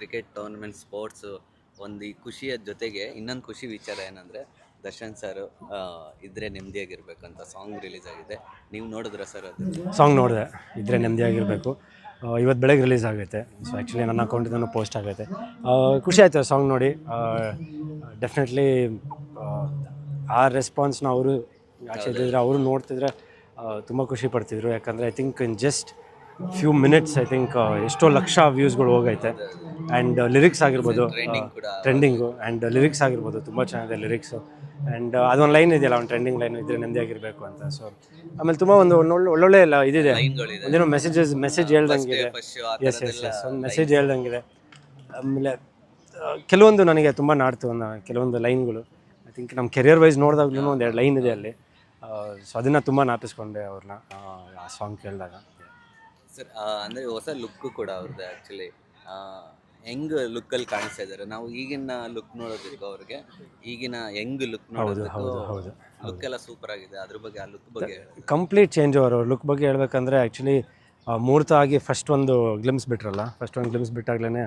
Cricket tournament sports ಒಂದು ಈ ಖುಷಿಯ ಜೊತೆಗೆ ಇನ್ನೊಂದು ಖುಷಿ ವಿಚಾರ ಏನಂದರೆ ದರ್ಶನ್ ಸರ್ ಇದ್ರೆ ನೆಮ್ಮದಿಯಾಗಿರ್ಬೇಕು ಅಂತ ಸಾಂಗ್ ರಿಲೀಸ್ ಆಗಿದೆ. ನೀವು ನೋಡಿದ್ರ ಸರ್ ಅದು? ಸಾಂಗ್ ನೋಡಿದೆ, ಇದ್ರೆ ನೆಮ್ಮದಿಯಾಗಿರಬೇಕು. ಇವತ್ತು ಬೆಳಗ್ಗೆ ರಿಲೀಸ್ ಆಗುತ್ತೆ. ಸೊ ಆ್ಯಕ್ಚುಲಿ ನನ್ನ ಅಕೌಂಟಿಂದನೂ ಪೋಸ್ಟ್ ಆಗುತ್ತೆ. ಖುಷಿ ಆಯಿತು ಸಾಂಗ್ ನೋಡಿ. ಡೆಫಿನೆಟ್ಲಿ ಆ ರೆಸ್ಪಾನ್ಸ್ನ ಅವರು ಆಚೆ ಇದ್ದಿದ್ರೆ ಅವರು ನೋಡ್ತಿದ್ರೆ ತುಂಬ ಖುಷಿ ಪಡ್ತಿದ್ರು. ಯಾಕಂದರೆ I think in just few minutes I think ಎಷ್ಟೋ ಲಕ್ಷ ವ್ಯೂಸ್ಗಳು ಹೋಗೈತೆ. ಆ್ಯಂಡ್ ಲಿರಿಕ್ಸ್ ಆಗಿರ್ಬೋದು ಟ್ರೆಂಡಿಂಗು, ಆ್ಯಂಡ್ ಲಿರಿಕ್ಸ್ ಆಗಿರ್ಬೋದು ತುಂಬ ಚೆನ್ನಾಗಿದೆ ಲಿರಿಕ್ಸು. ಆ್ಯಂಡ್ ಅದೊಂದು ಲೈನ್ ಇದೆಯಲ್ಲ, ಒಂದು ಟ್ರೆಂಡಿಂಗ್ ಲೈನ್ ಇದ್ದರೆ ನೆಮ್ಮದಿಯಾಗಿರಬೇಕು ಅಂತ. ಸೊ ಆಮೇಲೆ ತುಂಬ ಒಂದು ಒಳ್ಳೊಳ್ಳೆ ಎಲ್ಲ ಇದಿದೆ, ಒಂದೇನೋ ಮೆಸೇಜ್ ಹೇಳ್ದಂಗಿದೆ. ಎಸ್ ಒಂದು ಮೆಸೇಜ್ ಹೇಳ್ದಂಗಿದೆ. ಆಮೇಲೆ ಕೆಲವೊಂದು ನನಗೆ ತುಂಬ ನಾಡ್ತು ಕೆಲವೊಂದು ಲೈನ್ಗಳು. ಐ ಥಿಂಕ್ ನಮ್ಮ ಕೆರಿಯರ್ ವೈಸ್ ನೋಡಿದಾಗ್ಲೂ ಒಂದೆರಡು ಲೈನ್ ಇದೆ ಅಲ್ಲಿ. ಸೊ ಅದನ್ನು ತುಂಬ ನಾಪಿಸ್ಕೊಂಡೆ ಅವ್ರನ್ನ ಆ ಸಾಂಗ್ ಕೇಳಿದಾಗ. ಸರ್ ಅಂದರೆ ಹೊಸ ಲುಕ್ಕು ಕೂಡ ಅವ್ರದ್ದು ಆ್ಯಕ್ಚುಲಿ ಹೆಂಗ್ ಲುಕ್ಕಲ್ಲಿ ಕಾಣಿಸ್ತಾ ಇದ್ದಾರೆ. ನಾವು ಈಗಿನ ಲುಕ್ ನೋಡೋದಕ್ಕೂ ಅವ್ರಿಗೆ ಈಗಿನ ಹೆಂಗ್ ಲುಕ್ ನೋಡೋದಕ್ಕೂ ಲುಕ್ ಎಲ್ಲ ಸೂಪರ್ ಆಗಿದೆ. ಅದ್ರ ಬಗ್ಗೆ ಆ ಲುಕ್ ಬಗ್ಗೆ ಕಂಪ್ಲೀಟ್ ಚೇಂಜ್ ಅವ್ರ ಲುಕ್ ಬಗ್ಗೆ ಹೇಳ್ಬೇಕಂದ್ರೆ ಆ್ಯಕ್ಚುಲಿ ಮುಹೂರ್ತ ಆಗಿ ಫಸ್ಟ್ ಒಂದು ಗ್ಲಿಮ್ಸ್ ಬಿಟ್ಟಾಗ್ಲೇ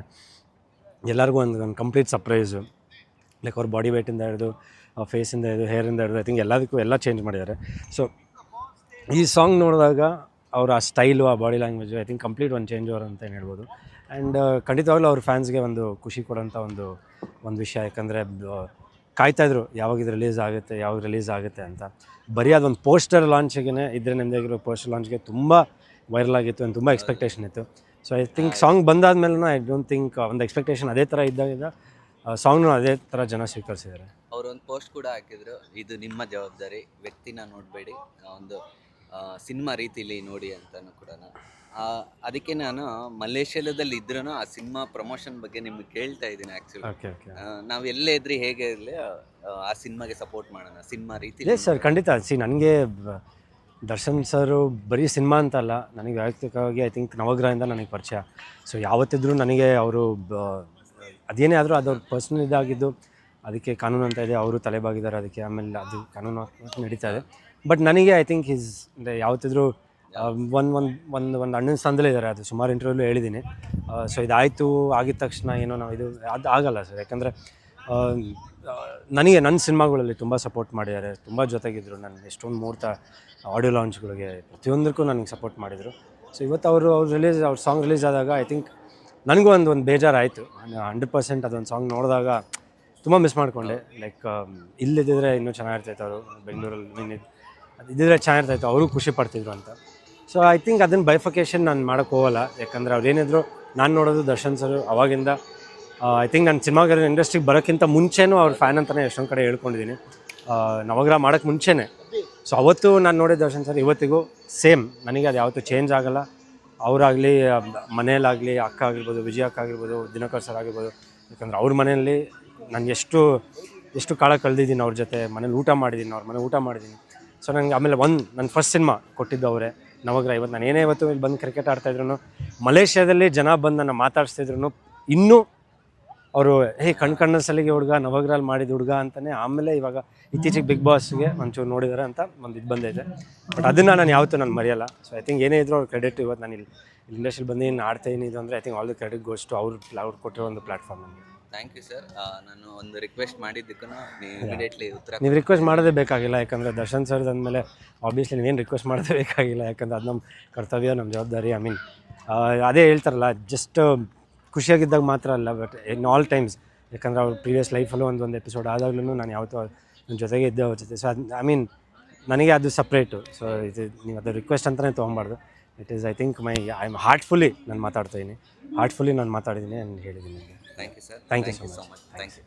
ಎಲ್ಲರಿಗೂ ಒಂದು ಕಂಪ್ಲೀಟ್ ಸರ್ಪ್ರೈಸು. ಲೈಕ್ ಅವ್ರ ಬಾಡಿ ವೇಟಿಂದ ಹಿಡಿದು ಫೇಸಿಂದ ಹಿಡಿದು ಹೇರಿಂದ ಹಿಡಿದು ಐ ಥಿಂಕ್ ಎಲ್ಲದಕ್ಕೂ ಎಲ್ಲ ಚೇಂಜ್ ಮಾಡಿದ್ದಾರೆ. ಸೊ ಈ ಸಾಂಗ್ ನೋಡಿದಾಗ ಅವ್ರ ಆ ಸ್ಟೈಲು, ಆ body language I think complete ಒಂದು ಚೇಂಜ್ ಓವರ್ ಅಂತ ಹೇಳ್ಬೋದು. ಆ್ಯಂಡ್ ಖಂಡಿತವಾಗ್ಲೂ ಅವ್ರ ಫ್ಯಾನ್ಸ್ಗೆ ಒಂದು ಖುಷಿ ಕೊಡೋಂಥ ಒಂದು ವಿಷಯ. ಯಾಕಂದರೆ ಕಾಯ್ತಾಯಿದ್ರು ಯಾವಾಗ ಇದು ರಿಲೀಸ್ ಆಗುತ್ತೆ ಅಂತ. ಬರೀ ಅದೊಂದು ಪೋಸ್ಟರ್ ಲಾಂಚಿಗೆ ಇದ್ರೆ ನೆಮ್ಮದಿಯಾಗಿರೋ ಪೋಸ್ಟರ್ ಲಾಂಚ್ಗೆ ತುಂಬ ವೈರಲ್ ಆಗಿತ್ತು ಆ್ಯಂಡ್ ತುಂಬ ಎಕ್ಸ್ಪೆಕ್ಟೇಷನ್ ಇತ್ತು. ಸೊ ಐ ಥಿಂಕ್ ಸಾಂಗ್ ಬಂದಾದ್ಮೇಲೆ ಐ ಡೋಂಟ್ ಥಿಂಕ್ ಒಂದು ಎಕ್ಸ್ಪೆಕ್ಟೇಷನ್ ಅದೇ ಥರ ಇದ್ದಾಗ ಸಾಂಗ್ನು ಅದೇ ಥರ ಜನ ಸ್ವೀಕರಿಸಿದ್ದಾರೆ. ಅವರೊಂದು ಪೋಸ್ಟ್ ಕೂಡ ಹಾಕಿದ್ರು, ಇದು ನಿಮ್ಮ ಜವಾಬ್ದಾರಿ, ವ್ಯಕ್ತಿನ ನೋಡಬೇಡಿ, ಒಂದು ಸಿನಿಮಾ ರೀತಿಲಿ ನೋಡಿ ಅಂತಲೂ ಕೂಡ. ಅದಕ್ಕೆ ನಾನು ಮಲೇಷ್ಯಾದಲ್ಲಿ ಇದ್ರೂ ಆ ಸಿನಿಮಾ ಪ್ರಮೋಷನ್ ಬಗ್ಗೆ ನಿಮ್ಗೆ ಕೇಳ್ತಾ ಇದ್ದೀನಿ. ಆ್ಯಕ್ಚುಲಿ ನಾವು ಎಲ್ಲೇ ಇದ್ರಿ ಹೇಗೆ ಇರಲಿ ಆ ಸಿನಿಮಾಗೆ ಸಪೋರ್ಟ್ ಮಾಡೋಣ ಸಿನಿಮಾ ರೀತಿ. ಎಸ್ ಸರ್, ಖಂಡಿತ. ನನಗೆ ದರ್ಶನ್ ಸರು ಬರೀ ಸಿನಿಮಾ ಅಂತಲ್ಲ, ನನಗೆ ವೈಯಕ್ತಿಕವಾಗಿ ಐ ಥಿಂಕ್ ನವಗ್ರಹದಿಂದ ನನಗೆ ಪರಿಚಯ. ಸೊ ಯಾವತ್ತಿದ್ರೂ ನನಗೆ ಅವರು ಅದೇನೇ ಆದರೂ ಅದವ್ರ ಪರ್ಸ್ನಲ್ ಇದಾಗಿದ್ದು, ಅದಕ್ಕೆ ಕಾನೂನು ಅಂತ ಇದೆ, ಅವರು ತಲೆಬಾಗಿದ್ದಾರೆ ಅದಕ್ಕೆ. ಆಮೇಲೆ ಅದು ಕಾನೂನು ನಡೀತಾ ಇದೆ. ಬಟ್ ನನಗೆ ಐ ಥಿಂಕ್ ಅಂದರೆ ಯಾವತ್ತಿದ್ರೂ ಒಂದು ಅಣ್ಣನ ಸ್ಥಾನದಲ್ಲೇ ಇದ್ದಾರೆ. ಅದು ಸುಮಾರು ಇಂಟರ್ವ್ಯೂಲು ಹೇಳಿದ್ದೀನಿ. ಸೊ ಇದಾಯಿತು ಆಗಿದ ತಕ್ಷಣ ಏನೋ ನಾವು ಅದು ಆಗಲ್ಲ ಸರ್. ಯಾಕಂದರೆ ನನಗೆ ನನ್ನ ಸಿನಿಮಾಗಳಲ್ಲಿ ತುಂಬ ಸಪೋರ್ಟ್ ಮಾಡಿದ್ದಾರೆ, ತುಂಬ ಜೊತೆಗಿದ್ದರು. ನನ್ನ ಎಷ್ಟೊಂದು ಮುಹೂರ್ತ ಆಡಿಯೋ ಲಾಂಚ್ಗಳಿಗೆ ಪ್ರತಿಯೊಂದಕ್ಕೂ ನನಗೆ ಸಪೋರ್ಟ್ ಮಾಡಿದರು. ಸೊ ಇವತ್ತು ಅವ್ರ ಸಾಂಗ್ ರಿಲೀಸ್ ಆದಾಗ ಐ ಥಿಂಕ್ ನನಗೂ ಒಂದು ಬೇಜಾರಾಯಿತು. 100% ಅದೊಂದು ಸಾಂಗ್ ನೋಡಿದಾಗ ತುಂಬ ಮಿಸ್ ಮಾಡಿಕೊಂಡೆ. ಲೈಕ್ ಇಲ್ಲಿದ್ದಿದ್ರೆ ಇನ್ನೂ ಚೆನ್ನಾಗಿರ್ತೈತೆ, ಅವರು ಬೆಂಗಳೂರಲ್ಲಿ ಇದ್ದಿದ್ರೆ ಚೆನ್ನಾಗಿರ್ತಾಯಿತ್ತು, ಅವರು ಖುಷಿ ಪಡ್ತಿದ್ರು ಅಂತ. ಸೊ ಐ ಥಿಂಕ್ ಅದನ್ನು ಬೈಫಿಕೇಷನ್ ನಾನು ಮಾಡೋಕ್ಕೆ ಹೋಗಲ್ಲ. ಯಾಕಂದರೆ ಅವ್ರು ಏನಿದ್ರು ನಾನು ನೋಡೋದು ದರ್ಶನ್ ಸರ್ ಅವಾಗಿಂದ. ಐ ಥಿಂಕ್ ನಾನು ಸಿನಿಮಾಗಾರ ಇಂಡಸ್ಟ್ರಿಗೆ ಬರೋಕ್ಕಿಂತ ಮುಂಚೆನೂ ಅವ್ರ ಫ್ಯಾನ್ ಅಂತಲೇ ಎಷ್ಟೊಂದು ಕಡೆ ಹೇಳ್ಕೊಂಡಿದ್ದೀನಿ, ನವಗ್ರಹ ಮಾಡೋಕ್ಕೆ ಮುಂಚೆನೇ. ಸೊ ಅವತ್ತು ನಾನು ನೋಡಿದ ದರ್ಶನ್ ಸರ್ ಇವತ್ತಿಗೂ ಸೇಮ್, ನನಗೆ ಅದು ಯಾವತ್ತೂ ಚೇಂಜ್ ಆಗೋಲ್ಲ. ಅವರಾಗಲಿ, ಮನೆಯಲ್ಲಾಗಲಿ, ಅಕ್ಕ ಆಗಿರ್ಬೋದು, ವಿಜಯ ಅಕ್ಕ ಆಗಿರ್ಬೋದು, ದಿನಕರ್ ಸರ್ ಆಗಿರ್ಬೋದು. ಯಾಕಂದರೆ ಅವ್ರ ಮನೆಯಲ್ಲಿ ನಾನು ಎಷ್ಟು ಕಾಲ ಕಳೆದಿದ್ದೀನಿ ಅವ್ರ ಜೊತೆ, ಮನೇಲಿ ಊಟ ಮಾಡಿದ್ದೀನಿ, ಅವ್ರ ಮನೆ ಊಟ ಮಾಡಿದ್ದೀನಿ. ಸೊ ನನಗೆ ಆಮೇಲೆ ನನ್ನ ಫಸ್ಟ್ ಸಿನಿಮಾ ಕೊಟ್ಟಿದ್ದು ಅವರೇ, ನವಗ್ರಹ. ಇವತ್ತು ನಾನು ಏನೇ ಇವತ್ತು ಇಲ್ಲಿ ಬಂದು ಕ್ರಿಕೆಟ್ ಆಡ್ತಾಯಿದ್ರು, ಮಲೇಷ್ಯಾದಲ್ಲಿ ಜನ ಬಂದು ನನ್ನ ಮಾತಾಡಿಸ್ತಿದ್ರು, ಇನ್ನೂ ಅವರು ಕಣ್ಣ ಸಲಿಗೆ ಹುಡುಗ, ನವಗ್ರಹಲ್ಲಿ ಮಾಡಿದ ಹುಡುಗ ಅಂತಲೇ. ಆಮೇಲೆ ಇವಾಗ ಇತ್ತೀಚೆಗೆ ಬಿಗ್ ಬಾಸ್ಗೆ ಒಂಚೂರು ನೋಡಿದ್ದಾರೆ ಅಂತ ಒಂದು ಇದು ಬಂದೈತೆ. ಬಟ್ ಅದನ್ನು ನಾನು ಯಾವತ್ತೂ ಮರೆಯಲ್ಲ. ಸೊ ಐ ಥಿಂಕ್ ಏನೇ ಇದ್ರೂ ಅವ್ರ ಕ್ರೆಡಿಟ್. ಇವತ್ತು ನಾನು ಇಲ್ಲಿ ಇಂಡಸ್ಟ್ರಿಯಲ್ಲಿ ಬಂದು ಆಡ್ತಾಯಿದ್ದೀನಿ ಇದು ಅಂದರೆ I think all the credit goes to ಅವ್ರು ಕೊಟ್ಟಿರೋ ಒಂದು ಪ್ಲಾಟ್ಫಾರ್ಮ್. Thank you sir. ನಾನು ಒಂದು ರಿಕ್ವೆಸ್ಟ್ ಮಾಡಿದ್ದಕ್ಕೂ ಇಮಿಡಿಯೇಟ್ಲಿ ಉತ್ತರ. ನೀವು ರಿಕ್ವೆಸ್ಟ್ ಮಾಡೋದೇ ಬೇಕಾಗಿಲ್ಲ. ಯಾಕಂದರೆ ದರ್ಶನ್ ಸರ್ ಅಂದಮೇಲೆ ಆಬ್ವಿಯಸ್ಲಿ ನೀವೇನು ರಿಕ್ವೆಸ್ಟ್ ಮಾಡೋದೇ ಬೇಕಾಗಿಲ್ಲ. ಯಾಕಂದರೆ ಅದು ನಮ್ಮ ಕರ್ತವ್ಯ, ನಮ್ಮ ಜವಾಬ್ದಾರಿ. ಐ ಮೀನ್ ಅದೇ ಹೇಳ್ತಾರಲ್ಲ, ಜಸ್ಟ್ ಖುಷಿಯಾಗಿದ್ದಾಗ ಮಾತ್ರ ಅಲ್ಲ, ಬಟ್ ಇನ್ ಆಲ್ ಟೈಮ್ಸ್. ಯಾಕಂದರೆ ಅವ್ರ ಪ್ರೀವಿಯಸ್ ಲೈಫಲ್ಲೂ ಒಂದು ಎಪಿಸೋಡ್ ಆದಾಗ್ಲೂ ನಾನು ಯಾವತ್ತೂ ನನ್ನ ಜೊತೆಗೆ ಇದ್ದೆ ಅವ್ರ ಜೊತೆ. ಸೊ ಐ ಮೀನ್ ನನಗೆ ಅದು ಸಪ್ರೇಟು. ಸೊ ಇದು ನೀವು ಅದು ರಿಕ್ವೆಸ್ಟ್ ಅಂತಲೇ ತೊಗೊಬಾರ್ದು. It is I think I am heartfully ನಾನು ಮಾತಾಡ್ತಾಯಿದ್ದೀನಿ, ಹಾರ್ಟ್ಫುಲ್ಲಿ ನಾನು ಮಾತಾಡಿದ್ದೀನಿ, ನಾನು ಹೇಳಿದ್ದೀನಿ. Thank you sir. Thank you so much. Thank you.